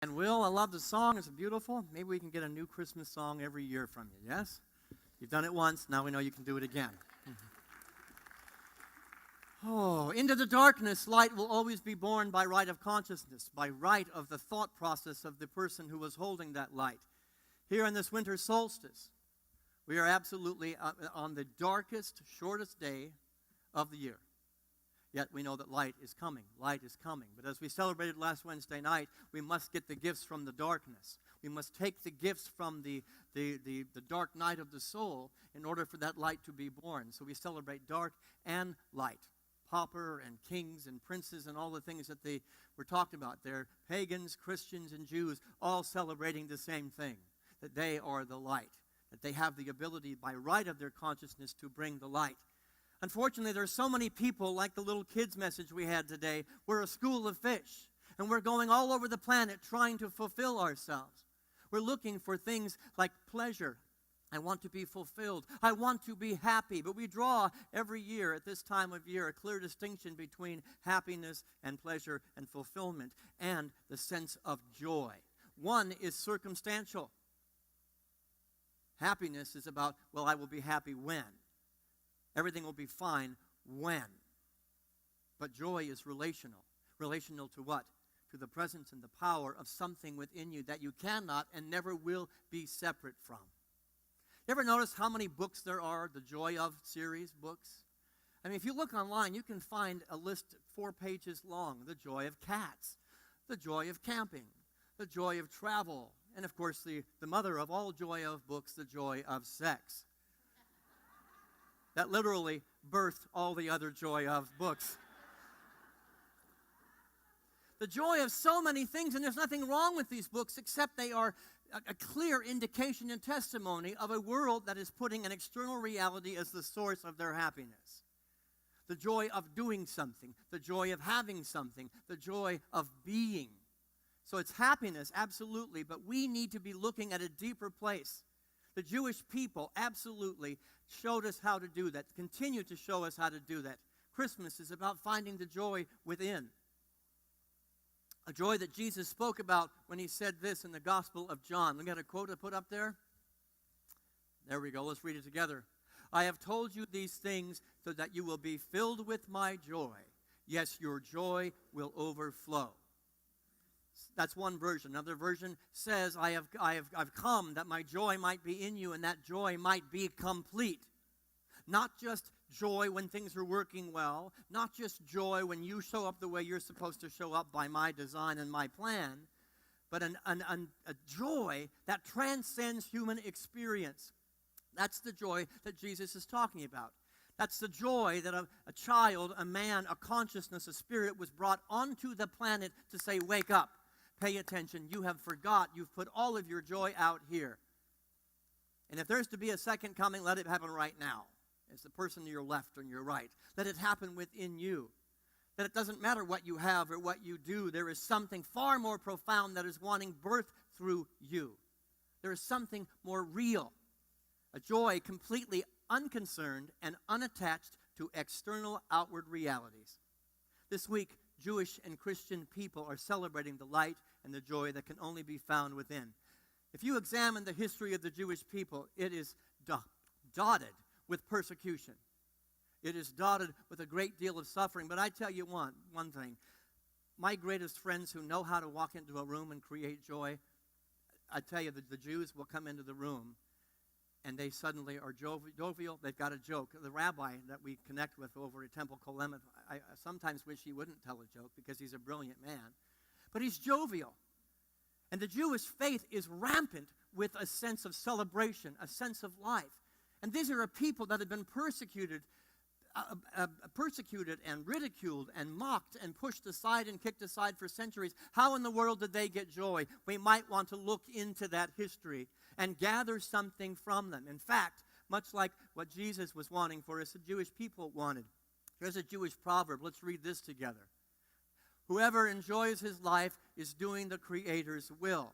And Will, I love the song. It's beautiful. Maybe we can get a new Christmas song every year from you, yes? You've done it once. Now we know you can do it again. Oh, into the darkness, light will always be born by right of consciousness, by right of the thought process of the person who was holding that light. Here in this winter solstice, we are absolutely on the darkest, shortest day of the year. Yet we know that light is coming. Light is coming. But as we celebrated last Wednesday night, we must get the gifts from the darkness. We must take the gifts from the dark night of the soul in order for that light to be born. So we celebrate dark and light. Pauper and kings and princes and all the things that they were talked about. They're pagans, Christians, and Jews all celebrating the same thing, that they are the light, that they have the ability by right of their consciousness to bring the light. Unfortunately, there are so many people, like the little kids' message we had today, we're a school of fish, and we're going all over the planet trying to fulfill ourselves. We're looking for things like pleasure. I want to be fulfilled. I want to be happy. But we draw every year at this time of year a clear distinction between happiness and pleasure and fulfillment and the sense of joy. One is circumstantial. Happiness is about, well, I will be happy when. Everything will be fine when. But joy is relational. Relational to what? To the presence and the power of something within you that you cannot and never will be separate from. You ever notice how many books there are, the Joy of series books? I mean, if you look online, you can find a list 4 pages long. The joy of cats, the joy of camping, the joy of travel, and of course the mother of all joy of books, the joy of sex. That literally birthed all the other joy of books. The joy of so many things, and there's nothing wrong with these books except they are a clear indication and testimony of a world that is putting an external reality as the source of their happiness. The joy of doing something, the joy of having something, the joy of being. So it's happiness, absolutely, but we need to be looking at a deeper place. The Jewish people absolutely showed us how to do that, continue to show us how to do that. Christmas is about finding the joy within. A joy that Jesus spoke about when he said this in the Gospel of John. We got a quote to put up there? There we go. Let's read it together. I have told you these things so that you will be filled with my joy. Yes, your joy will overflow. That's one version. Another version says, I've come that my joy might be in you and that joy might be complete. Not just joy when things are working well, not just joy when you show up the way you're supposed to show up by my design and my plan, but a joy that transcends human experience. That's the joy that Jesus is talking about. That's the joy that a child, a man, a consciousness, a spirit was brought onto the planet to say, wake up, pay attention, you have forgot, you've put all of your joy out here. And if there's to be a second coming, let it happen right now. It's the person to your left or your right. Let it happen within you. That it doesn't matter what you have or what you do. There is something far more profound that is wanting birth through you. There is something more real. A joy completely unconcerned and unattached to external outward realities. This week, Jewish and Christian people are celebrating the light and the joy that can only be found within. If you examine the history of the Jewish people, it is dotted with persecution. It is dotted with a great deal of suffering. But I tell you one thing. My greatest friends who know how to walk into a room and create joy, I tell you that the Jews will come into the room and they suddenly are jovial. They've got a joke. The rabbi that we connect with over at Temple Kolemeth, I sometimes wish he wouldn't tell a joke because he's a brilliant man. But he's jovial. And the Jewish faith is rampant with a sense of celebration, a sense of life. And these are a people that have been persecuted and ridiculed and mocked and pushed aside and kicked aside for centuries. How in the world did they get joy? We might want to look into that history and gather something from them. In fact, much like what Jesus was wanting for us, the Jewish people wanted. Here's a Jewish proverb. Let's read this together. Whoever enjoys his life is doing the Creator's will.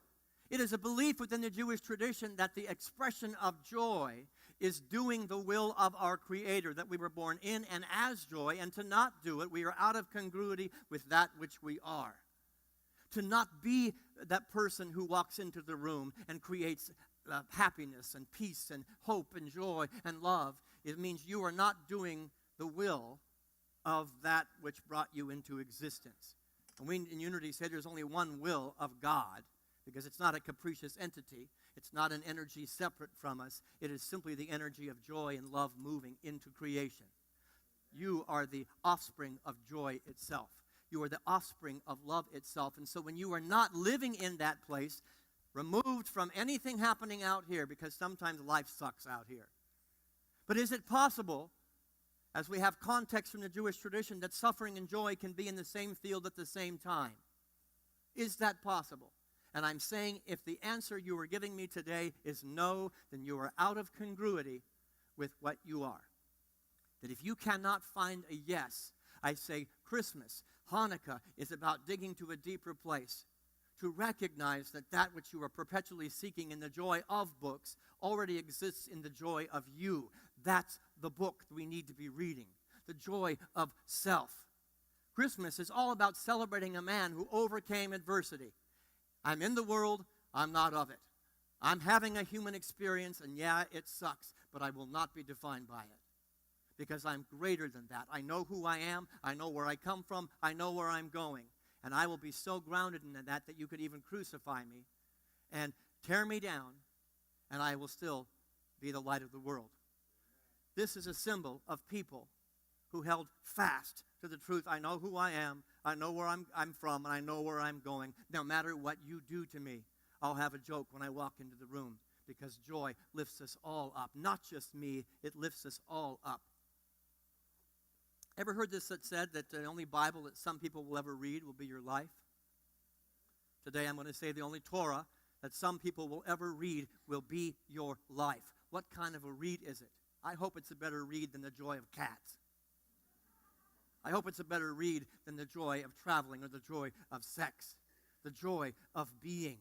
It is a belief within the Jewish tradition that the expression of joy is doing the will of our Creator, that we were born in and as joy, and to not do it, we are out of congruity with that which we are. To not be that person who walks into the room and creates happiness and peace and hope and joy and love. It means you are not doing the will of that which brought you into existence. And we in Unity say there's only one will of God, because it's not a capricious entity. It's not an energy separate from us. It is simply the energy of joy and love moving into creation. You are the offspring of joy itself. You are the offspring of love itself. And so when you are not living in that place, removed from anything happening out here, because sometimes life sucks out here. But is it possible, as we have context from the Jewish tradition, that suffering and joy can be in the same field at the same time? Is that possible? And I'm saying if the answer you are giving me today is no, then you are out of congruity with what you are. That if you cannot find a yes, I say Christmas, Hanukkah is about digging to a deeper place, to recognize that that which you are perpetually seeking in the joy of books already exists in the joy of you. That's the book we need to be reading, the joy of self. Christmas is all about celebrating a man who overcame adversity. I'm in the world, I'm not of it. I'm having a human experience, and yeah, it sucks, but I will not be defined by it, because I'm greater than that. I know who I am, I know where I come from, I know where I'm going. And I will be so grounded in that you could even crucify me and tear me down, and I will still be the light of the world. This is a symbol of people who held fast to the truth. I know who I am, I know where I'm from, and I know where I'm going. No matter what you do to me, I'll have a joke when I walk into the room, because joy lifts us all up. Not just me, it lifts us all up. Ever heard this said that the only Bible that some people will ever read will be your life? Today I'm going to say the only Torah that some people will ever read will be your life. What kind of a read is it? I hope it's a better read than the joy of cats. I hope it's a better read than the joy of traveling or the joy of sex, the joy of being.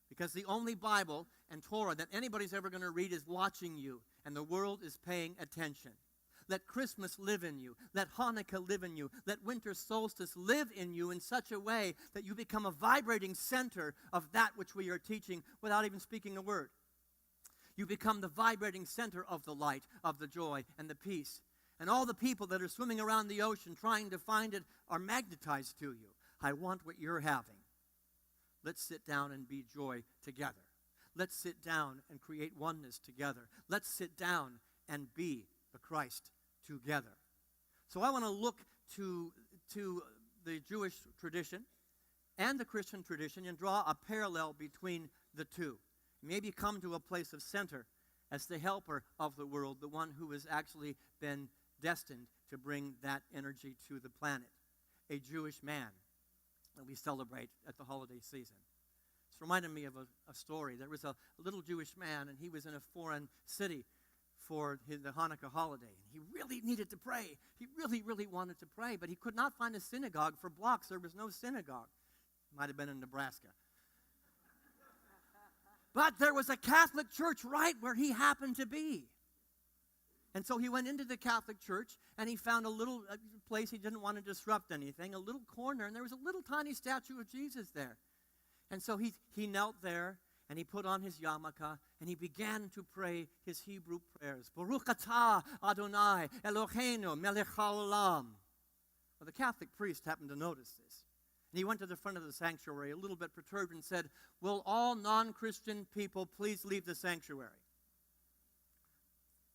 Because the only Bible and Torah that anybody's ever going to read is watching you, and the world is paying attention. Let Christmas live in you. Let Hanukkah live in you. Let winter solstice live in you in such a way that you become a vibrating center of that which we are teaching without even speaking a word. You become the vibrating center of the light, of the joy, and the peace. And all the people that are swimming around the ocean trying to find it are magnetized to you. I want what you're having. Let's sit down and be joy together. Let's sit down and create oneness together. Let's sit down and be the Christ together. So I want to look to the Jewish tradition and the Christian tradition and draw a parallel between the two. Maybe come to a place of center as the helper of the world, the one who has actually been destined to bring that energy to the planet. A Jewish man that we celebrate at the holiday season. It's reminded me of a story. There was a little Jewish man, and he was in a foreign city for the Hanukkah holiday. And he really needed to pray. He really, really wanted to pray, but he could not find a synagogue for blocks. There was no synagogue. Might have been in Nebraska. But there was a Catholic church right where he happened to be. And so he went into the Catholic church, and he found a little place. He didn't want to disrupt anything, a little corner, and there was a little tiny statue of Jesus there. And so he knelt there, and he put on his yarmulke, and he began to pray his Hebrew prayers. Baruch atah Adonai Eloheinu melech haolam. Well, the Catholic priest happened to notice this. And he went to the front of the sanctuary, a little bit perturbed, and said, "Will all non-Christian people please leave the sanctuary?"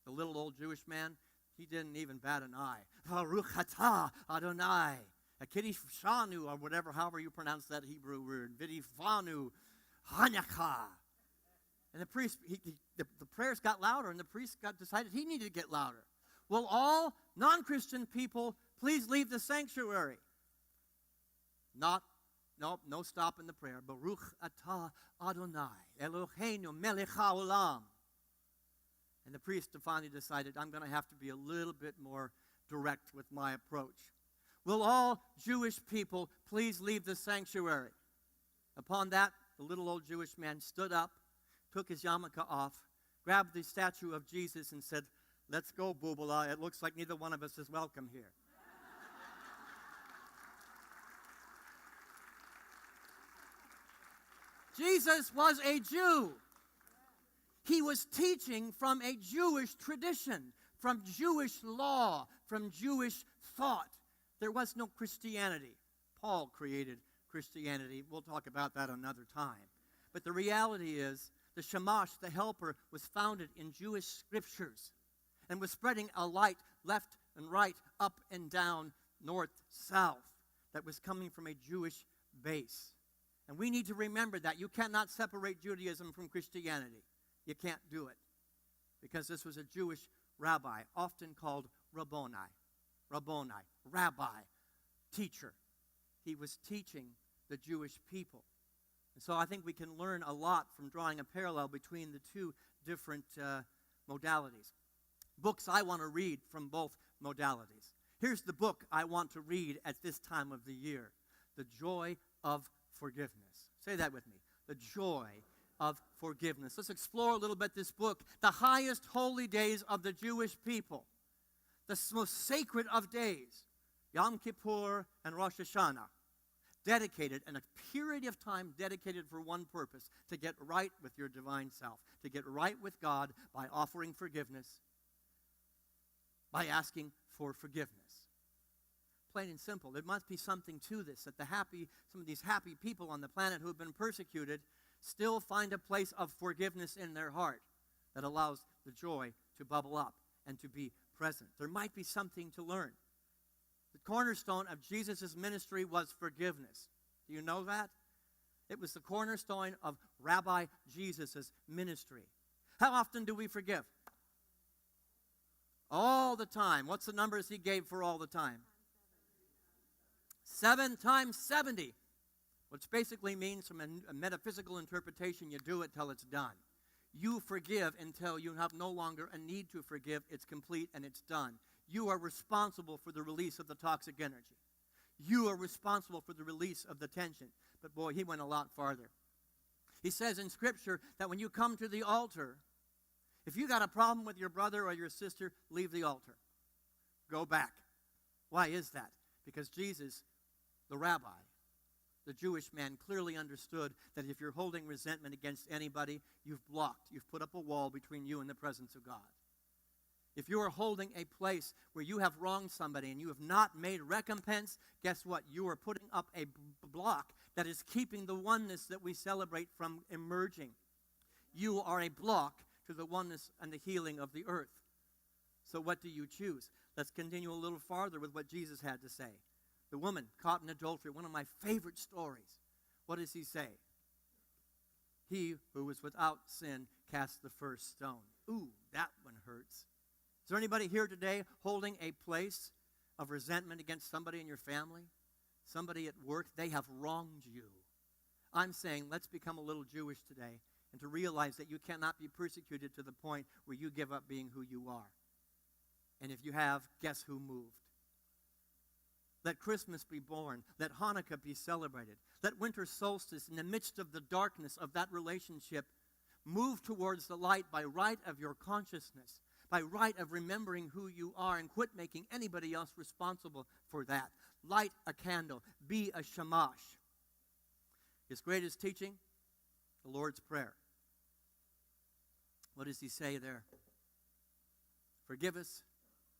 The little old Jewish man, he didn't even bat an eye. Baruch atah Adonai. Akidifanu, or whatever, however you pronounce that Hebrew word. Vidifanu. Hanukkah. And the priest, the prayers got louder, and the priest decided he needed to get louder. Will all non-Christian people please leave the sanctuary? No stop in the prayer. Baruch atah Adonai Eloheinu melech haolam. And the priest finally decided, I'm going to have to be a little bit more direct with my approach. Will all Jewish people please leave the sanctuary? Upon that, the little old Jewish man stood up, took his yarmulke off, grabbed the statue of Jesus and said, "Let's go, Bubala. It looks like neither one of us is welcome here." Jesus was a Jew. He was teaching from a Jewish tradition, from Jewish law, from Jewish thought. There was no Christianity. Paul created Christianity. We'll talk about that another time. But the reality is, the Shamash, the helper, was founded in Jewish scriptures and was spreading a light left and right, up and down, north, south, that was coming from a Jewish base. And we need to remember that. You cannot separate Judaism from Christianity. You can't do it. Because this was a Jewish rabbi, often called Rabboni, rabbi, teacher. He was teaching the Jewish people. And so I think we can learn a lot from drawing a parallel between the two different modalities. Books I want to read from both modalities. Here's the book I want to read at this time of the year. The Joy of Forgiveness. Say that with me. The Joy of Forgiveness. Let's explore a little bit this book. The highest holy days of the Jewish people. The most sacred of days. Yom Kippur and Rosh Hashanah. Dedicated, and a period of time dedicated for one purpose, to get right with your divine self, to get right with God by offering forgiveness, by asking for forgiveness. Plain and simple. There must be something to this, that some of these happy people on the planet who have been persecuted still find a place of forgiveness in their heart that allows the joy to bubble up and to be present. There might be something to learn. The cornerstone of Jesus' ministry was forgiveness. Do you know that? It was the cornerstone of Rabbi Jesus' ministry. How often do we forgive? All the time. What's the numbers he gave for all the time? 7 times 70. Which basically means, from a metaphysical interpretation, you do it till it's done. You forgive until you have no longer a need to forgive. It's complete and it's done. You are responsible for the release of the toxic energy. You are responsible for the release of the tension. But boy, he went a lot farther. He says in Scripture that when you come to the altar, if you got a problem with your brother or your sister, leave the altar. Go back. Why is that? Because Jesus, the rabbi, the Jewish man, clearly understood that if you're holding resentment against anybody, you've put up a wall between you and the presence of God. If you are holding a place where you have wronged somebody and you have not made recompense, guess what? You are putting up a block that is keeping the oneness that we celebrate from emerging. You are a block to the oneness and the healing of the earth. So what do you choose? Let's continue a little farther with what Jesus had to say. The woman caught in adultery, one of my favorite stories. What does he say? He who was without sin cast the first stone. Ooh, that one hurts. Is there anybody here today holding a place of resentment against somebody in your family? Somebody at work? They have wronged you. I'm saying let's become a little Jewish today and to realize that you cannot be persecuted to the point where you give up being who you are. And if you have, guess who moved? Let Christmas be born. Let Hanukkah be celebrated. Let winter solstice, in the midst of the darkness of that relationship, move towards the light by right of your consciousness, by right of remembering who you are, and quit making anybody else responsible for that. Light a candle. Be a shamash. His greatest teaching, the Lord's Prayer. What does he say there? Forgive us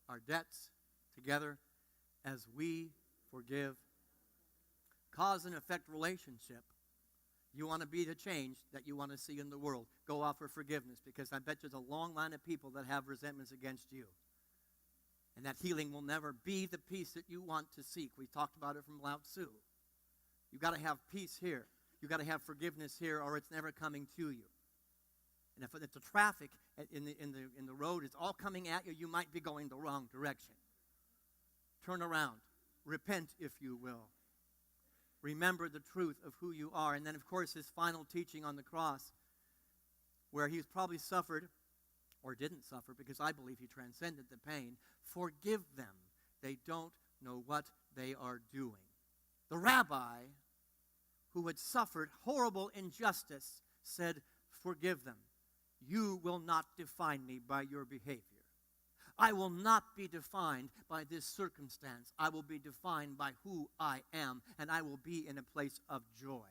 our debts together as we forgive. Cause and effect relationship. You want to be the change that you want to see in the world. Go offer forgiveness, because I bet there's a long line of people that have resentments against you. And that healing will never be the peace that you want to seek. We talked about it from Lao Tzu. You've got to have peace here. You've got to have forgiveness here, or it's never coming to you. And if the traffic in the road is all coming at you, you might be going the wrong direction. Turn around. Repent, if you will. Remember the truth of who you are. And then, of course, his final teaching on the cross, where he's probably suffered, or didn't suffer, because I believe he transcended the pain. Forgive them. They don't know what they are doing. The rabbi, who had suffered horrible injustice, said, forgive them. You will not define me by your behavior. I will not be defined by this circumstance. I will be defined by who I am, and I will be in a place of joy.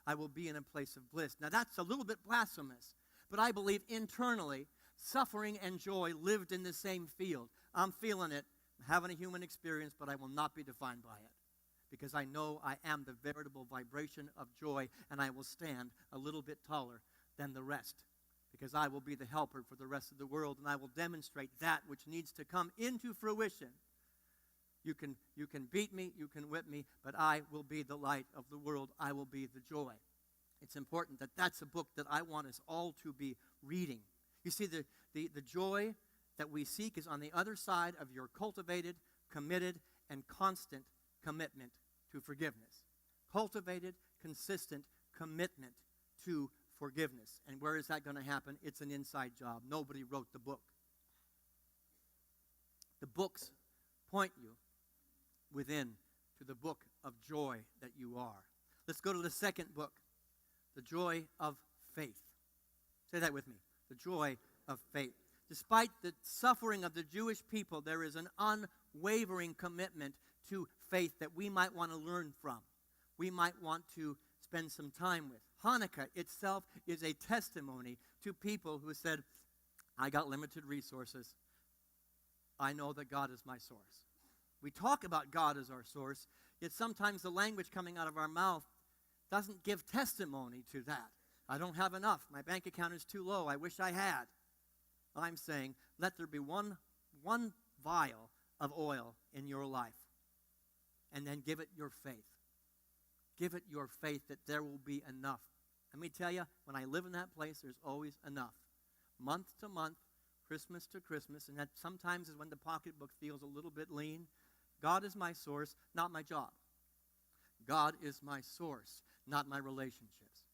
I will be in a place of bliss. Now that's a little bit blasphemous, but I believe internally, suffering and joy lived in the same field. I'm feeling it, I'm having a human experience, but I will not be defined by it, because I know I am the veritable vibration of joy, and I will stand a little bit taller than the rest, because I will be the helper for the rest of the world, and I will demonstrate that which needs to come into fruition. You can beat me, you can whip me, but I will be the light of the world. I will be the joy. It's important that that's a book that I want us all to be reading. You see, the joy that we seek is on the other side of your cultivated, committed, and constant commitment to forgiveness. Cultivated, consistent commitment to forgiveness. And where is that going to happen? It's an inside job. Nobody wrote the book. The books point you within to the book of joy that you are. Let's go to the second book, the joy of faith. Say that with me, the joy of faith. Despite the suffering of the Jewish people, there is an unwavering commitment to faith that we might want to learn from. We might want to spend some time with. Hanukkah itself is a testimony to people who said, I got limited resources. I know that God is my source. We talk about God as our source, yet sometimes the language coming out of our mouth doesn't give testimony to that. I don't have enough. My bank account is too low. I wish I had. I'm saying, let there be one vial of oil in your life, and then give it your faith. Give it your faith that there will be enough. Let me tell you, when I live in that place, there's always enough. Month to month, Christmas to Christmas, and that sometimes is when the pocketbook feels a little bit lean. God is my source, not my job. God is my source, not my relationships.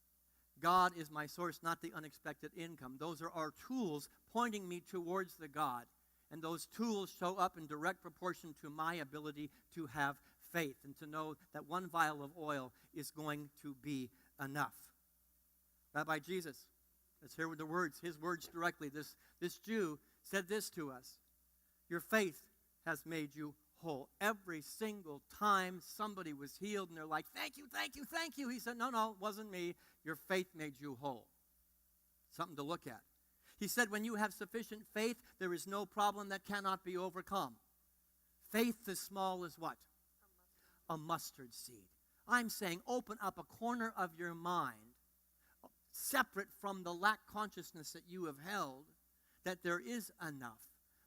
God is my source, not the unexpected income. Those are our tools pointing me towards the God. And those tools show up in direct proportion to my ability to have faith and to know that one vial of oil is going to be enough. Rabbi Jesus, let's hear the words, his words directly. This Jew said this to us: your faith has made you whole. Every single time somebody was healed and they're like, thank you, thank you, thank you. He said, no, it wasn't me. Your faith made you whole. Something to look at. He said, when you have sufficient faith, there is no problem that cannot be overcome. Faith as small as what? A mustard seed. I'm saying open up a corner of your mind, separate from the lack consciousness that you have held, that there is enough.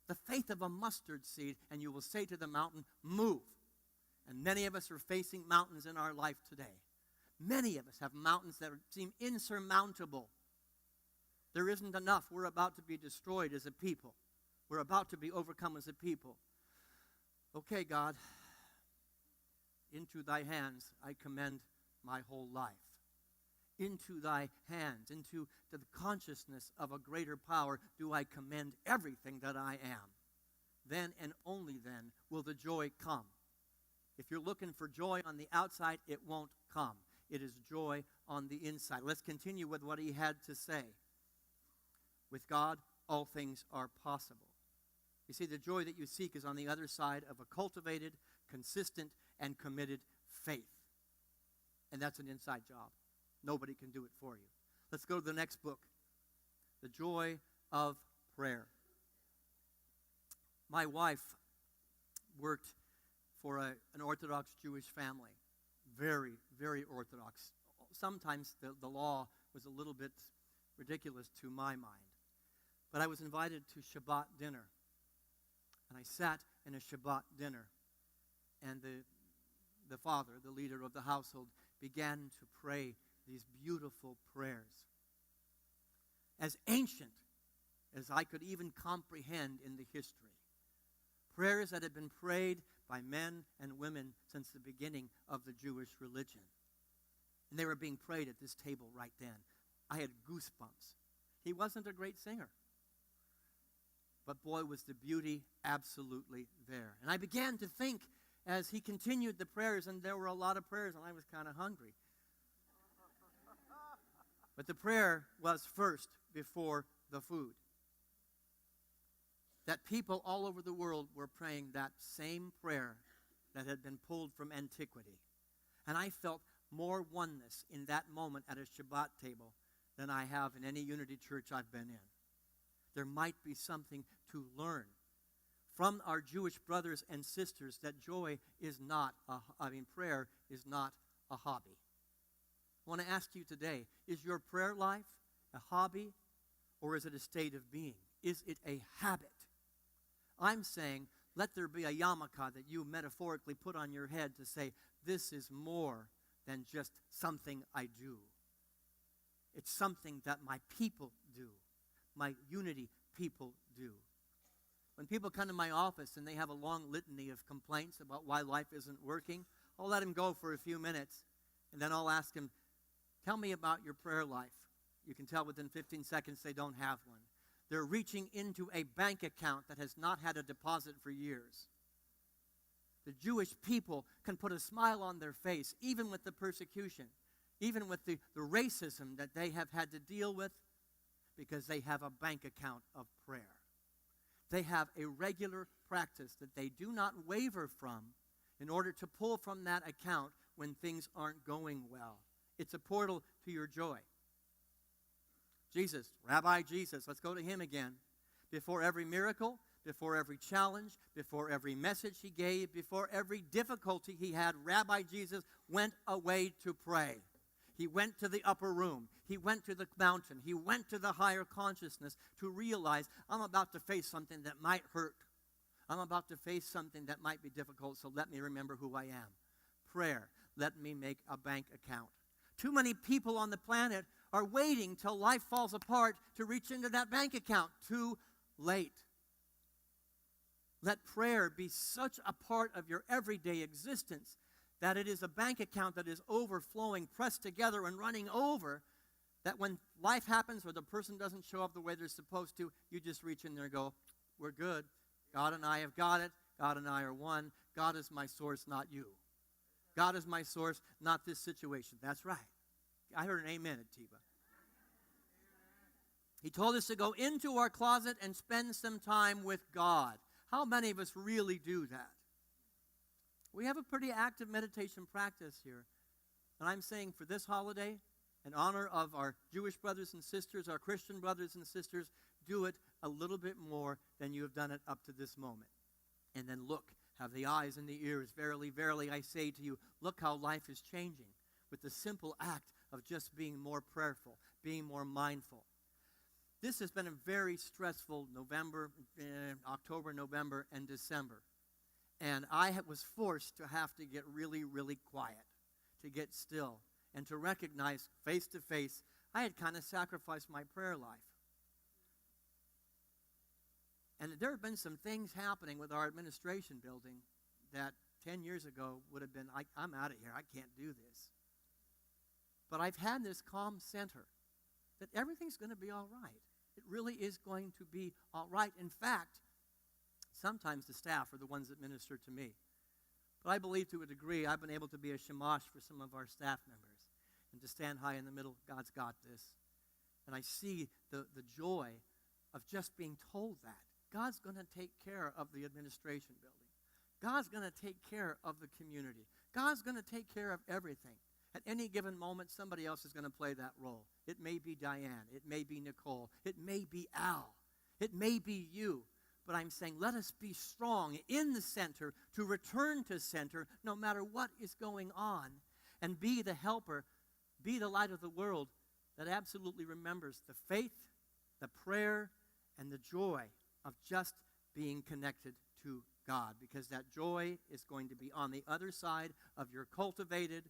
The faith of a mustard seed, and you will say to the mountain, move. And many of us are facing mountains in our life today. Many of us have mountains that seem insurmountable. There isn't enough. We're about to be destroyed as a people. We're about to be overcome as a people. Okay, God, into thy hands I commend my whole life. Into thy hands, into the consciousness of a greater power, do I commend everything that I am. Then and only then will the joy come. If you're looking for joy on the outside, it won't come. It is joy on the inside. Let's continue with what he had to say. With God, all things are possible. You see, the joy that you seek is on the other side of a cultivated, consistent, and committed faith. And that's an inside job. Nobody can do it for you. Let's go to the next book, The Joy of Prayer. My wife worked for an Orthodox Jewish family. Very, very Orthodox. Sometimes the law was a little bit ridiculous to my mind. But I was invited to Shabbat dinner. And I sat in a Shabbat dinner. And the father, the leader of the household, began to pray these beautiful prayers. As ancient as I could even comprehend in the history. Prayers that had been prayed by men and women since the beginning of the Jewish religion. And they were being prayed at this table right then. I had goosebumps. He wasn't a great singer. But boy, was the beauty absolutely there. And I began to think as he continued the prayers, and there were a lot of prayers, and I was kind of hungry. But the prayer was first before the food. That people all over the world were praying that same prayer that had been pulled from antiquity. And I felt more oneness in that moment at a Shabbat table than I have in any Unity church I've been in. There might be something to learn from our Jewish brothers and sisters that prayer is not a hobby. I want to ask you today, is your prayer life a hobby or is it a state of being? Is it a habit? I'm saying, let there be a yarmulke that you metaphorically put on your head to say, this is more than just something I do. It's something that my people do. My Unity people do. When people come to my office and they have a long litany of complaints about why life isn't working, I'll let them go for a few minutes, and then I'll ask them, tell me about your prayer life. You can tell within 15 seconds they don't have one. They're reaching into a bank account that has not had a deposit for years. The Jewish people can put a smile on their face, even with the persecution, even with the racism that they have had to deal with, because they have a bank account of prayer. They have a regular practice that they do not waver from in order to pull from that account when things aren't going well. It's a portal to your joy. Jesus, Rabbi Jesus, let's go to him again. Before every miracle, before every challenge, before every message he gave, before every difficulty he had, Rabbi Jesus went away to pray. He went to the upper room. He went to the mountain. He went to the higher consciousness to realize, I'm about to face something that might hurt. I'm about to face something that might be difficult, so let me remember who I am. Prayer, let me make a bank account. Too many people on the planet are waiting till life falls apart to reach into that bank account. Too late. Let prayer be such a part of your everyday existence that it is a bank account that is overflowing, pressed together and running over, that when life happens or the person doesn't show up the way they're supposed to, you just reach in there and go, we're good. God and I have got it. God and I are one. God is my source, not you. God is my source, not this situation. That's right. I heard an amen at Teva. He told us to go into our closet and spend some time with God. How many of us really do that? We have a pretty active meditation practice here. And I'm saying for this holiday, in honor of our Jewish brothers and sisters, our Christian brothers and sisters, do it a little bit more than you have done it up to this moment. And then look, have the eyes and the ears. Verily, verily, I say to you, look how life is changing with the simple act of just being more prayerful, being more mindful. This has been a very stressful October, November, and December. And I was forced to have to get really, really quiet, to get still, and to recognize face to face, I had kind of sacrificed my prayer life. And there have been some things happening with our administration building that 10 years ago would have been, I'm out of here, I can't do this. But I've had this calm center that everything's going to be all right. It really is going to be all right. In fact, sometimes the staff are the ones that minister to me. But I believe to a degree I've been able to be a shamash for some of our staff members and to stand high in the middle. God's got this. And I see the joy of just being told that. God's going to take care of the administration building. God's going to take care of the community. God's going to take care of everything. At any given moment, somebody else is going to play that role. It may be Diane. It may be Nicole. It may be Al. It may be you. But I'm saying let us be strong in the center to return to center no matter what is going on and be the helper, be the light of the world that absolutely remembers the faith, the prayer, and the joy of just being connected to God, because that joy is going to be on the other side of your cultivated,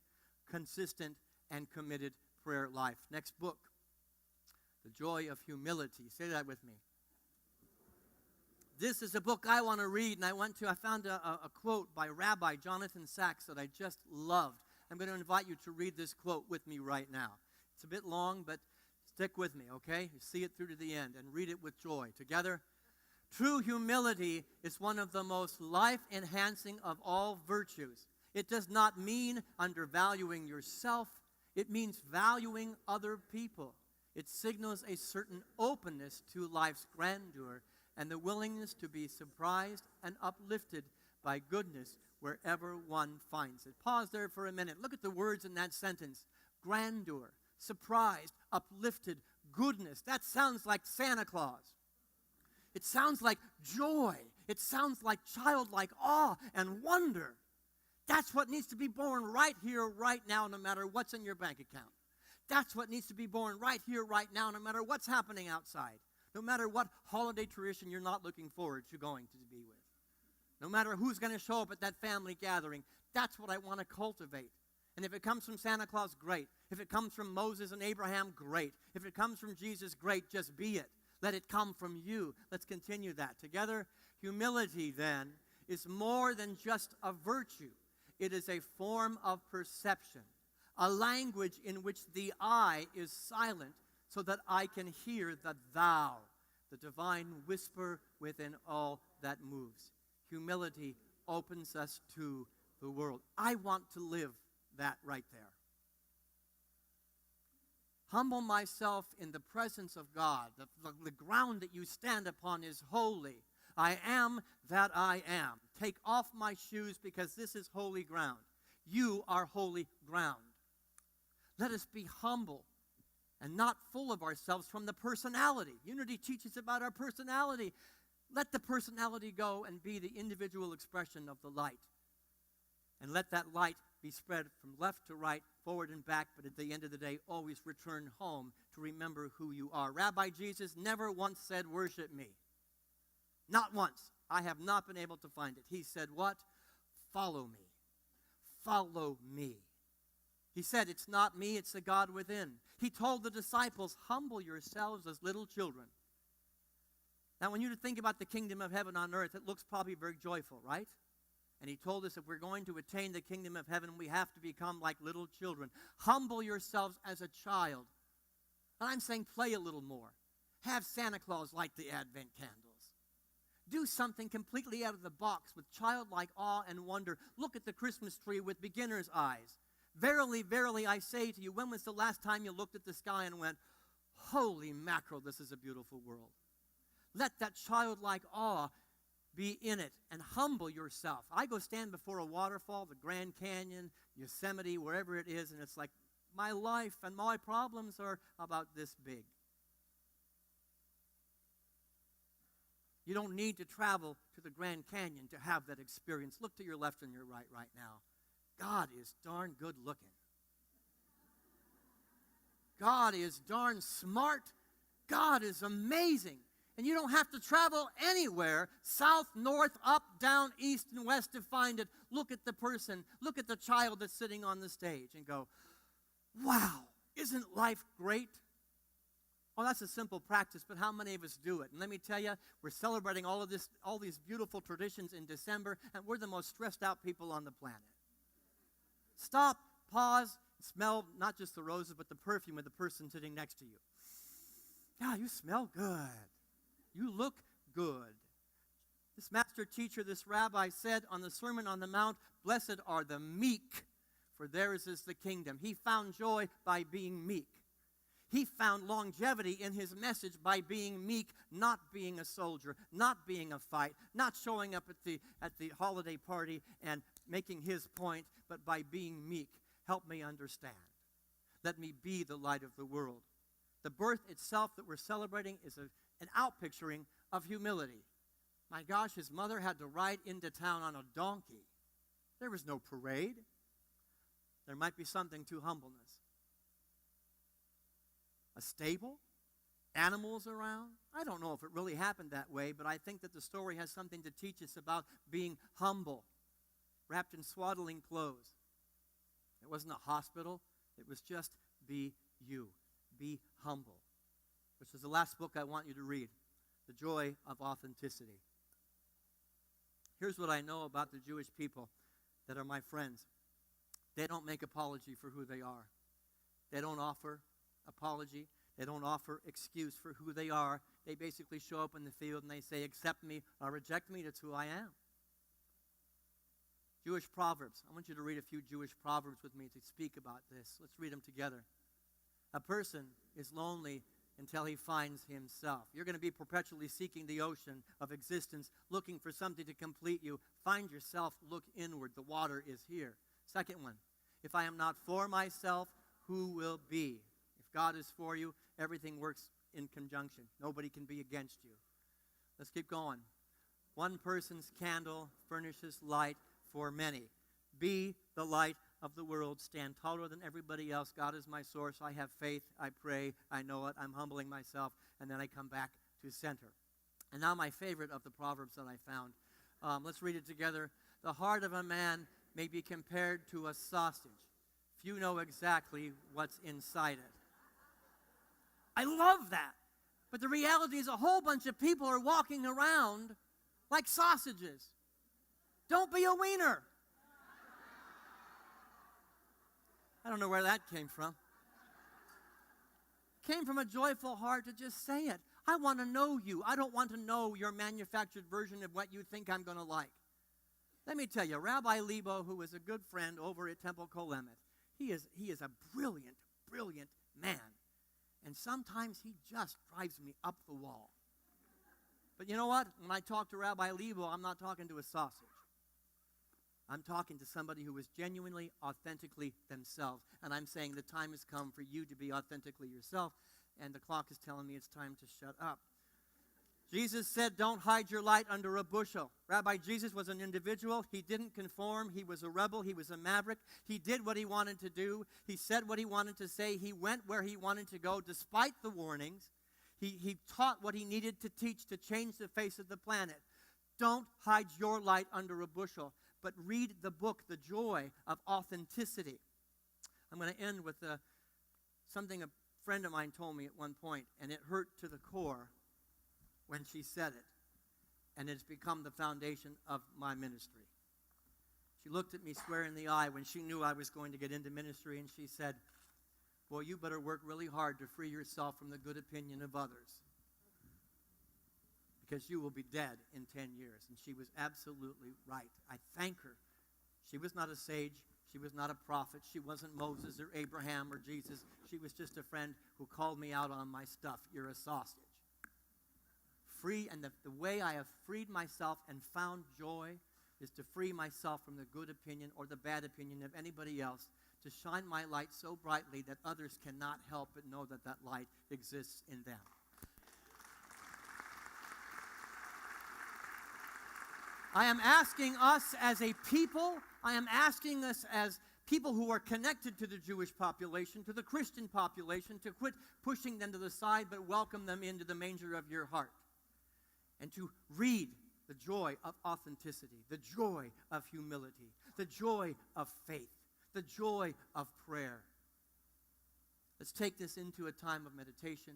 consistent, and committed prayer life. Next book, The Joy of Humility. Say that with me. This is a book I want to read, and I found a quote by Rabbi Jonathan Sachs that I just loved. I'm going to invite you to read this quote with me right now. It's a bit long, but stick with me, okay? You see it through to the end, and read it with joy. Together? True humility is one of the most life-enhancing of all virtues. It does not mean undervaluing yourself. It means valuing other people. It signals a certain openness to life's grandeur and the willingness to be surprised and uplifted by goodness wherever one finds it. Pause there for a minute. Look at the words in that sentence. Grandeur, surprised, uplifted, goodness. That sounds like Santa Claus. It sounds like joy. It sounds like childlike awe and wonder. That's what needs to be born right here, right now, no matter what's in your bank account. That's what needs to be born right here, right now, no matter what's happening outside. No matter what holiday tradition you're not looking forward to going to be with. No matter who's going to show up at that family gathering, that's what I want to cultivate. And if it comes from Santa Claus, great. If it comes from Moses and Abraham, great. If it comes from Jesus, great. Just be it. Let it come from you. Let's continue that together. Humility, then, is more than just a virtue. It is a form of perception, a language in which the I is silent so that I can hear the thou, the divine whisper within all that moves. Humility opens us to the world. I want to live that right there. Humble myself in the presence of God. The ground that you stand upon is holy. I am that I am. Take off my shoes because this is holy ground. You are holy ground. Let us be humble and not full of ourselves from the personality. Unity teaches about our personality. Let the personality go and be the individual expression of the light. And let that light be spread from left to right, forward and back, but at the end of the day, always return home to remember who you are. Rabbi Jesus never once said, worship me. Not once. I have not been able to find it. He said what? Follow me. Follow me. He said, it's not me, it's the God within. He told the disciples, humble yourselves as little children. Now, when you think about the kingdom of heaven on earth, it looks probably very joyful, right? And he told us if we're going to attain the kingdom of heaven, we have to become like little children. Humble yourselves as a child. And I'm saying play a little more. Have Santa Claus light the Advent candles. Do something completely out of the box with childlike awe and wonder. Look at the Christmas tree with beginner's eyes. Verily, verily, I say to you, when was the last time you looked at the sky and went, holy mackerel, this is a beautiful world? Let that childlike awe be in it and humble yourself. I go stand before a waterfall, the Grand Canyon, Yosemite, wherever it is, and it's like my life and my problems are about this big. You don't need to travel to the Grand Canyon to have that experience. Look to your left and your right now. God is darn good looking. God is darn smart. God is amazing. And you don't have to travel anywhere, south, north, up, down, east, and west to find it. Look at the person, look at the child that's sitting on the stage and go, wow, isn't life great? Well, that's a simple practice, but how many of us do it? And let me tell you, we're celebrating all these beautiful traditions in December, and we're the most stressed out people on the planet. Stop, pause, smell not just the roses, but the perfume of the person sitting next to you. Yeah, you smell good. You look good. This master teacher, this rabbi said on the Sermon on the Mount, blessed are the meek, for theirs is the kingdom. He found joy by being meek. He found longevity in his message by being meek, not being a soldier, not being a fight, not showing up at the holiday party and making his point, but by being meek. Help me understand. Let me be the light of the world. The birth itself that we're celebrating is an outpicturing of humility. My gosh, his mother had to ride into town on a donkey. There was no parade. There might be something to humbleness. A stable? Animals around? I don't know if it really happened that way, but I think that the story has something to teach us about being humble, wrapped in swaddling clothes. It wasn't a hospital. It was just be you. Be humble. Which is the last book I want you to read, The Joy of Authenticity. Here's what I know about the Jewish people that are my friends. They don't make apology for who they are. They don't offer apology. They don't offer excuse for who they are. They basically show up in the field and they say, accept me or reject me. That's who I am. Jewish Proverbs. I want you to read a few Jewish Proverbs with me to speak about this. Let's read them together. A person is lonely until he finds himself. You're going to be perpetually seeking the ocean of existence, looking for something to complete you. Find yourself, look inward. The water is here. Second one, if I am not for myself, who will be? If God is for you, everything works in conjunction. Nobody can be against you. Let's keep going. One person's candle furnishes light for many. Be the light of the world. Stand taller than everybody else. God is my source. I have faith. I pray. I know it. I'm humbling myself. And then I come back to center. And now my favorite of the Proverbs that I found. Let's read it together. The heart of a man may be compared to a sausage. Few know exactly what's inside it. I love that. But the reality is a whole bunch of people are walking around like sausages. Don't be a wiener. I don't know where that came from. Came from a joyful heart to just say it. I want to know you. I don't want to know your manufactured version of what you think I'm going to like. Let me tell you, Rabbi Lebo, who is a good friend over at Temple Kolemet, he is a brilliant, brilliant man. And sometimes he just drives me up the wall. But you know what? When I talk to Rabbi Lebo, I'm not talking to a sausage. I'm talking to somebody who is genuinely, authentically themselves. And I'm saying the time has come for you to be authentically yourself. And the clock is telling me it's time to shut up. Jesus said, don't hide your light under a bushel. Rabbi Jesus was an individual. He didn't conform. He was a rebel. He was a maverick. He did what he wanted to do. He said what he wanted to say. He went where he wanted to go despite the warnings. He taught what he needed to teach to change the face of the planet. Don't hide your light under a bushel, but read the book, The Joy of Authenticity. I'm going to end with something a friend of mine told me at one point, and it hurt to the core when she said it, and it's become the foundation of my ministry. She looked at me square in the eye when she knew I was going to get into ministry, and she said, well, you better work really hard to free yourself from the good opinion of others, because you will be dead in 10 years. And she was absolutely right. I thank her. She was not a sage. She was not a prophet. She wasn't Moses or Abraham or Jesus. She was just a friend who called me out on my stuff. You're a sausage. Free, and the way I have freed myself and found joy is to free myself from the good opinion or the bad opinion of anybody else, to shine my light so brightly that others cannot help but know that that light exists in them. I am asking us as a people, I am asking us as people who are connected to the Jewish population, to the Christian population, to quit pushing them to the side but welcome them into the manger of your heart. And to read the joy of authenticity, the joy of humility, the joy of faith, the joy of prayer. Let's take this into a time of meditation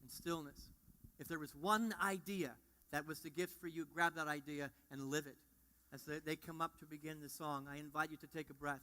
and stillness. If there was one idea that was the gift for you, grab that idea and live it. As they come up to begin the song, I invite you to take a breath.